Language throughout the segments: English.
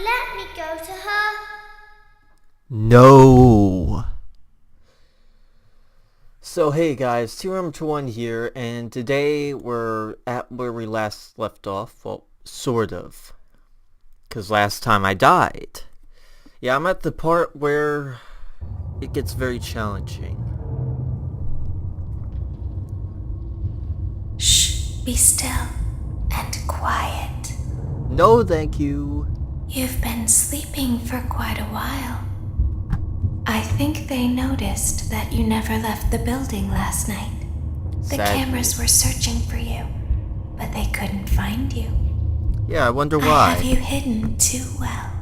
let me go to her? No. So hey guys, TRM21 here, and today we're at where we last left off. Well, sort of. Because last time I died. Yeah, I'm at the part where it gets very challenging. Shh, be still and quiet. No, thank you. You've been sleeping for quite a while. I think they noticed that you never left the building last night. The Sadly. cameras were searching for you, but they couldn't find you. Yeah, I wonder why. I have you hidden too well.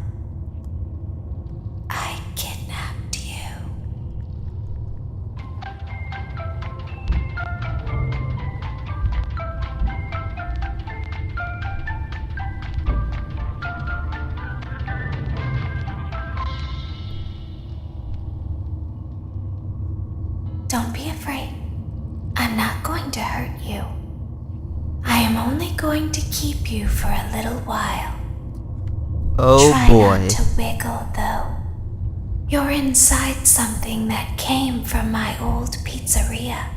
I kidnapped you. Don't be afraid. I'm not going to hurt you. I am only going to keep you for a little while. Oh Try boy. not to wiggle, though. You're inside something that came from my old pizzeria.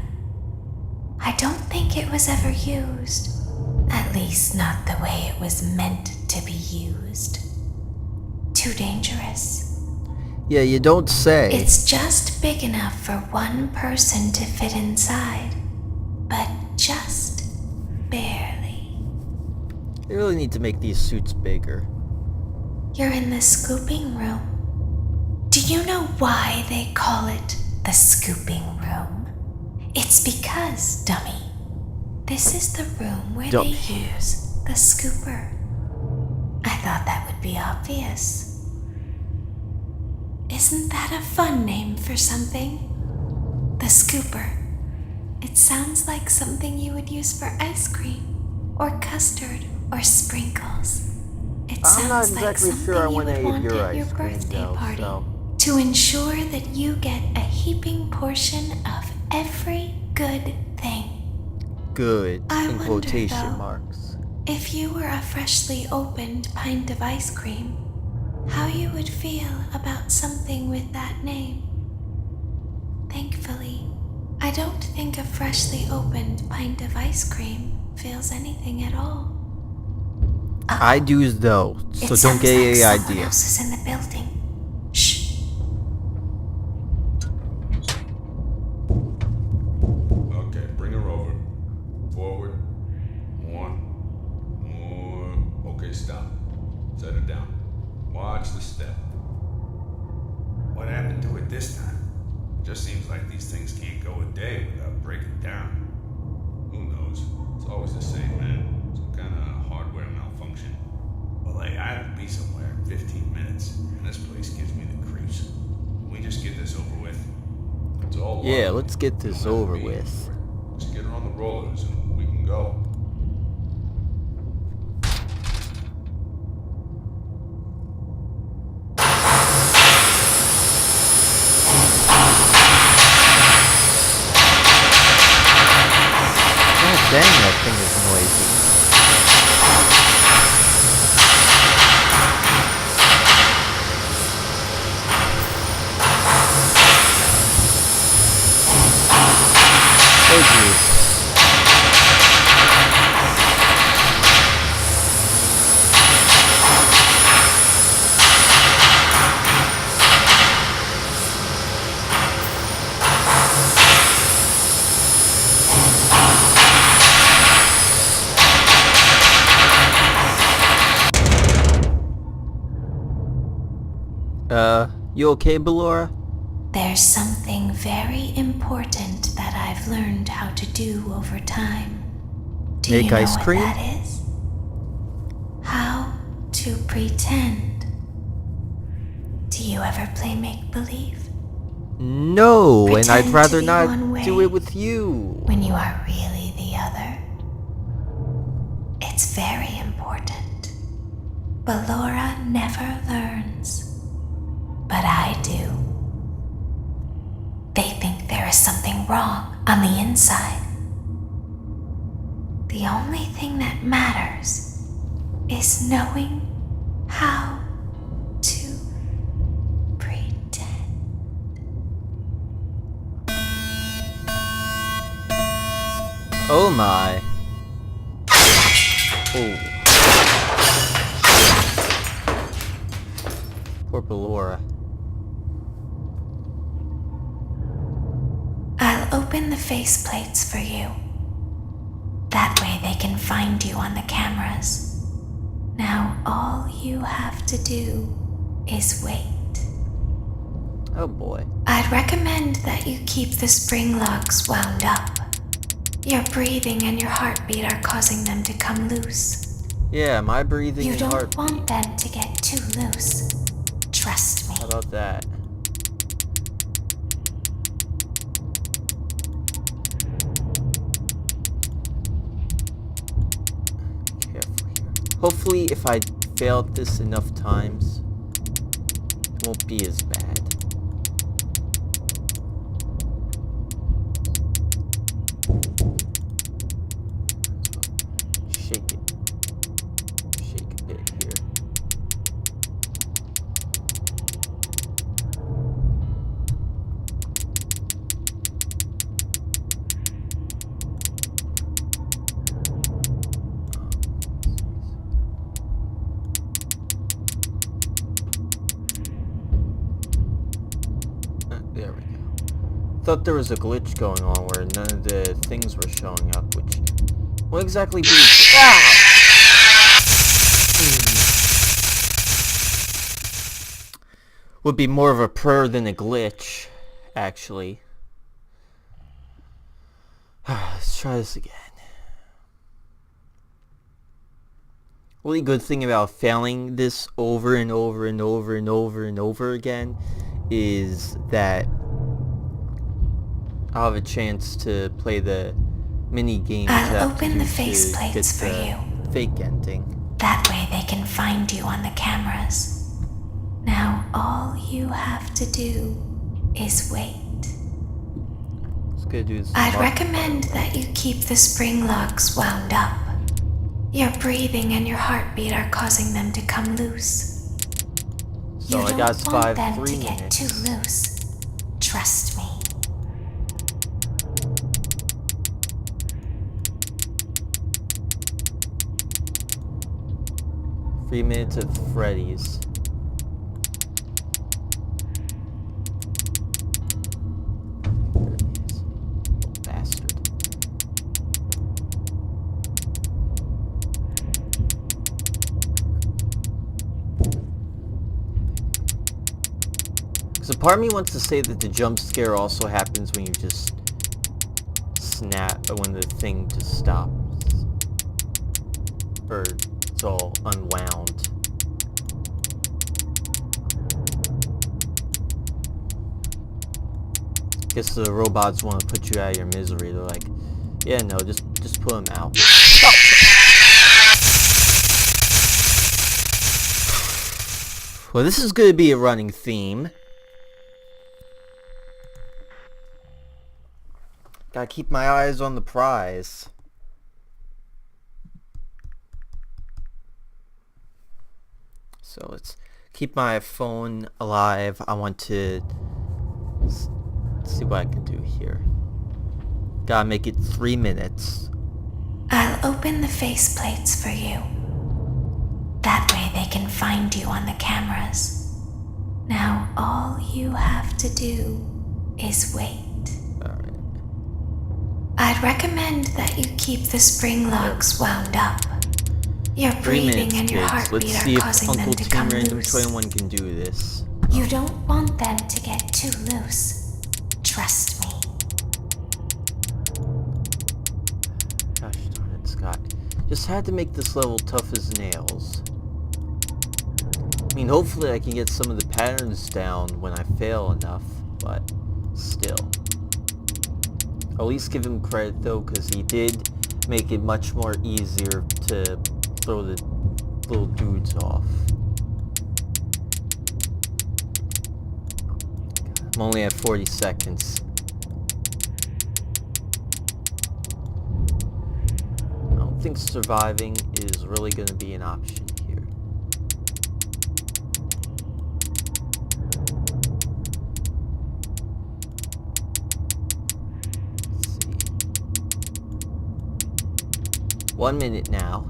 I don't think it was ever used. At least not the way it was meant to be used. Too dangerous. Yeah, you don't say. It's just big enough for one person to fit inside, but just barely. They really need to make these suits bigger. You're in the scooping room. Do you know why they call it the scooping room? It's because, dummy, this is the room where they use the scooper. I thought that would be obvious. Isn't that a fun name for something? The scooper. It sounds like something you would use for ice cream, or custard, or sprinkles. It I'm not sounds like exactly something sure I you want would any of want your at your ice cream, birthday though, party, so. to ensure that you get a heaping portion of every good thing. Good, I in wonder, quotation though, marks. If you were a freshly opened pint of ice cream, how you would feel about something with that name. Thankfully, I don't think a freshly opened pint of ice cream feels anything at all. I do though, so don't get any Someone idea. else is in the building. Shh. Okay, bring her over. Forward. More. More. Okay, stop. Set her down. Watch the step. What happened to it this time? Just seems like these things can't go a day without breaking down. Who knows? It's always the same, man. Some kind of hardware malfunction. Well, hey, I have to be somewhere in 15 minutes, and this place gives me the creeps. Can we just get this over with? It's all Yeah, one. let's get this Don't have to over be with. anywhere. Just get her on the rollers and we can go. God dang, that thing is noisy. Oh geez. You okay, Ballora? There's something very important that I've learned how to do over time. Do Make you know ice what cream? that is? How to pretend. Do you ever play make-believe? No, and Pretend I'd to rather be not one way do it with you. when you are really the other? It's very important. Ballora never learns. But I do. They think there is something wrong on the inside. The only thing that matters is knowing how Oh my. Oh. Poor Ballora. I'll open the faceplates for you. That way they can find you on the cameras. Now all you have to do is wait. Oh boy. I'd recommend that you keep the spring locks wound up. Your breathing and your heartbeat are causing them to come loose. Yeah, my breathing You and don't heartbeat. want them to get too loose. Trust me. How about that? Careful here. Hopefully, if I fail at this enough times, it won't be as bad. Shake it. Shake a bit here. There we go. Thought there was a glitch going on where none of the things were showing up, which what exactly be? Would be more of a prayer than a glitch, actually. Let's try this again. Really good thing about failing this over and over and over and over and over again is that I'll have a chance to play the mini games I'll that open the to get faceplates for the you. fake ending. That way they can find you on the cameras. Now all you have to do is wait. Let's go do this. I'd recommend that you keep the spring locks wound up. Your breathing and your heartbeat are causing them to come loose. So You I don't got want 5 them 3 to get minutes. too loose. Trust me. 3 minutes of Freddy's. There he is. Little bastard. Because a part of me wants to say that the jump scare also happens when you just snap, when the thing just stops. Or it's all unwound. Guess the robots want to put you out of your misery. They're like, yeah, no, just put them out. Well, this is going to be a running theme. Gotta keep my eyes on the prize. So let's keep my phone alive. I want to see what I can do here. Gotta make it 3 minutes. I'll open the faceplates for you. That way they can find you on the cameras. Now all you have to do is wait. Alright. I'd recommend that you keep the spring locks wound up. Your 3 breathing minutes, and your kids. heartbeat Let's are see if causing Uncle them to Team come Random loose. 21 can do this. You don't want them to get too loose. Trust me. Gosh darn it, Scott. Just had to make this level tough as nails. I mean, hopefully I can get some of the patterns down when I fail enough, but still. I'll at least give him credit though, because he did make it much more easier to throw the little dudes off. I'm only at 40 seconds. I don't think surviving is really going to be an option here. Let's see. 1 minute now.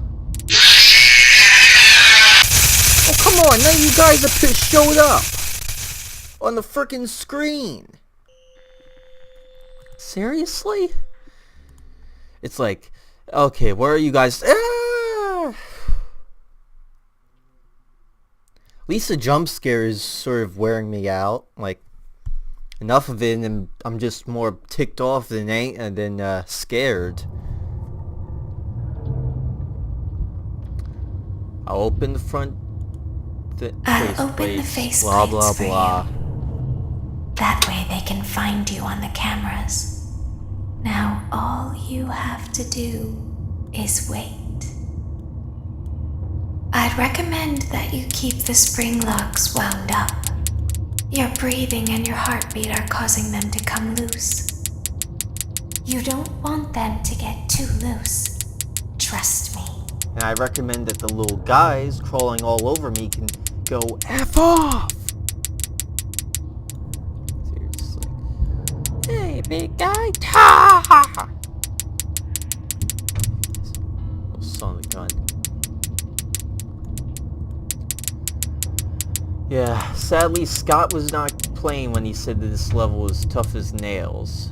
Oh, come on, none of you guys have showed up on the frickin' screen. Seriously? It's like, okay, where are you guys? Ah! At least the jump scare is sort of wearing me out. Like, enough of it, and I'm just more ticked off than scared. I'll open the front. I'll open the face blah plates blah for blah. you. That way they can find you on the cameras. Now all you have to do is wait. I'd recommend that you keep the spring locks wound up. Your breathing and your heartbeat are causing them to come loose. You don't want them to get too loose. Trust me. And I recommend that the little guys crawling all over me can go F off! Seriously. Hey, big guy! Ta! Little son of a gun. Yeah, sadly Scott was not playing when he said that this level was tough as nails.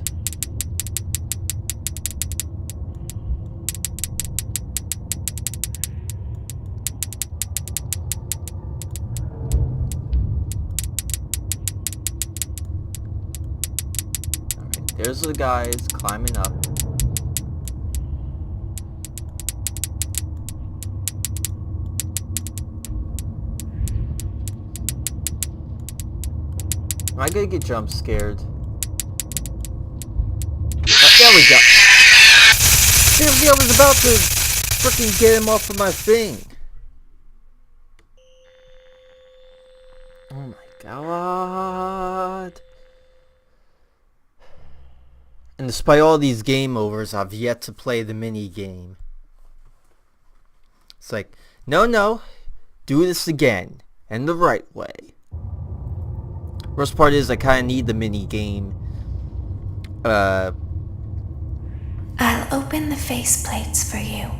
Alright, there's the guys climbing up. Am I gonna get jump scared? There we go. Seriously, I was about to freaking get him off of my thing. Oh my god. And despite all these game overs, I've yet to play the mini game. It's like, no, do this again, and the right way. Worst part is I kind of need the mini game. I'll open the faceplates for you.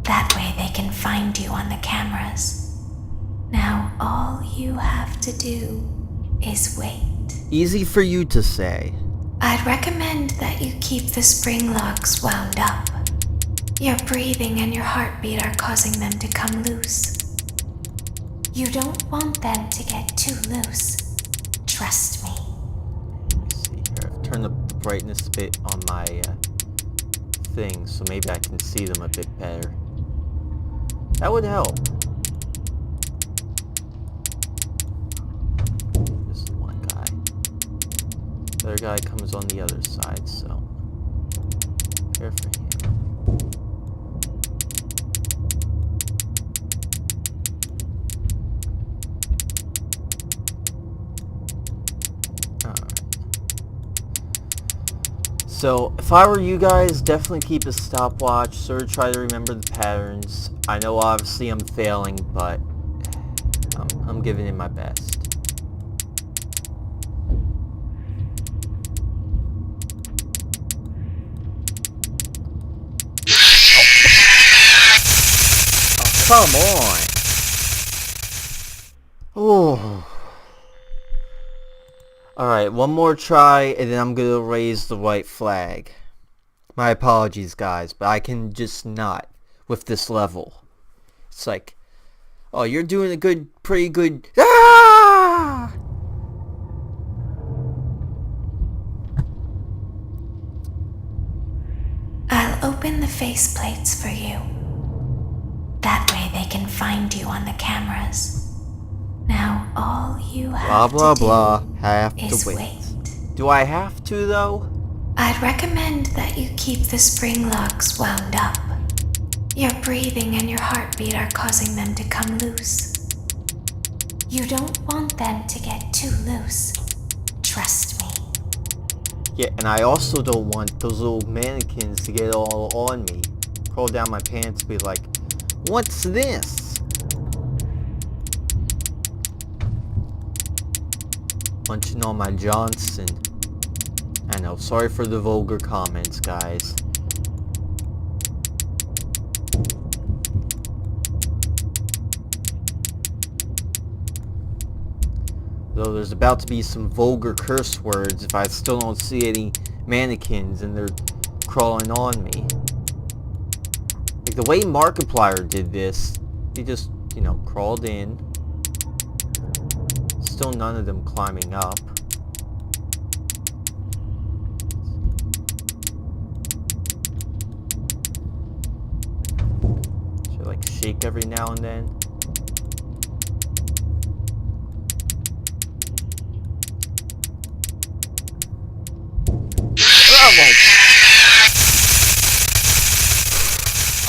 That way they can find you on the cameras. Now all you have to do is wait. Easy for you to say. I'd recommend that you keep the spring locks wound up. Your breathing and your heartbeat are causing them to come loose. You don't want them to get too loose. Trust me. Let me see here. I've turned up the brightness a bit on my thing, so maybe I can see them a bit better. That would help. This is one guy. The other guy comes on the other side, so care for him. So, if I were you guys, definitely keep a stopwatch, sort of try to remember the patterns. I know obviously I'm failing, but I'm giving it my best. Oh, come on! Oh. Alright, one more try, and then I'm gonna raise the white flag. My apologies, guys, but I can just not with this level. It's like, oh, you're doing a pretty good... Ah! I'll open the faceplates for you. That way they can find you on the cameras. Now all you have blah, to do blah, have is to wait. wait. Do I have to, though? I'd recommend that you keep the spring locks wound up. Your breathing and your heartbeat are causing them to come loose. You don't want them to get too loose. Trust me. Yeah, and I also don't want those little mannequins to get all on me. Crawl down my pants and be like, what's this? Munching on my Johnson. I know, sorry for the vulgar comments, guys. Though there's about to be some vulgar curse words if I still don't see any mannequins and they're crawling on me. Like the way Markiplier did this, he just, you know, crawled in. Still none of them climbing up. Should I like shake every now and then?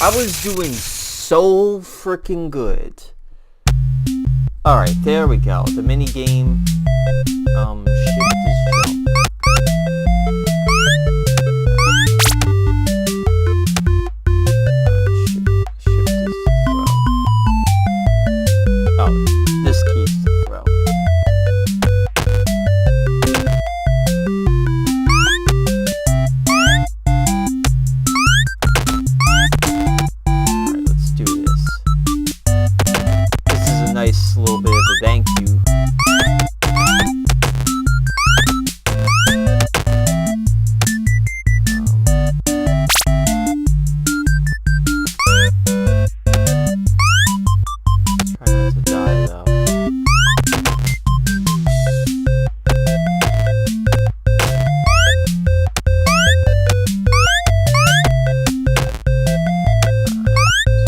I was doing so freaking good. Alright, there we go. The mini game. Shift is jump. Shift is throw. Oh, this key is to throw. Alright, let's do this. This is a nice little bit of a thank you. Try not to die though.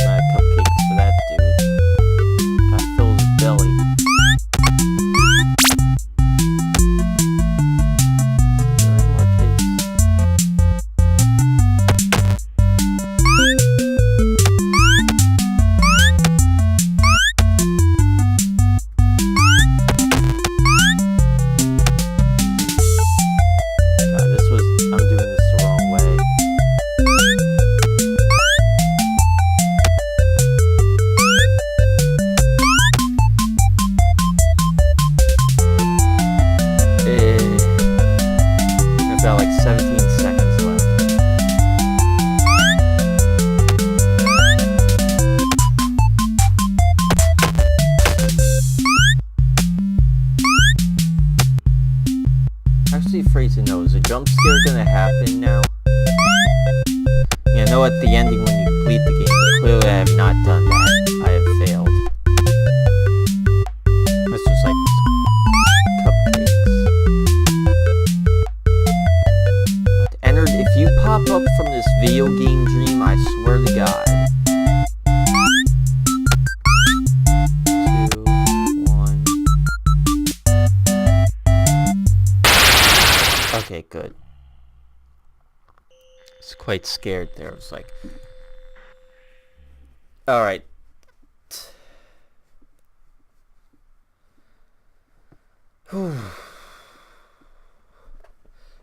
Some cupcakes for that dude. Gotta fill his belly. Is there any more cakes? God, I'm doing this the wrong way. About like 17 seconds left. Actually afraid to know, is a jump scare gonna happen now? Yeah, I know at the ending when you complete the game, but clearly I have not done that. I have failed. That's just like cupcakes. Entered, if you pop up from this video game dream, I swear to God. 2, 1. Okay, good. I was quite scared there. I was like, alright.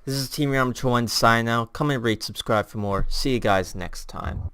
This is Team Amateur 1 sign out. Comment, rate, subscribe for more. See you guys next time.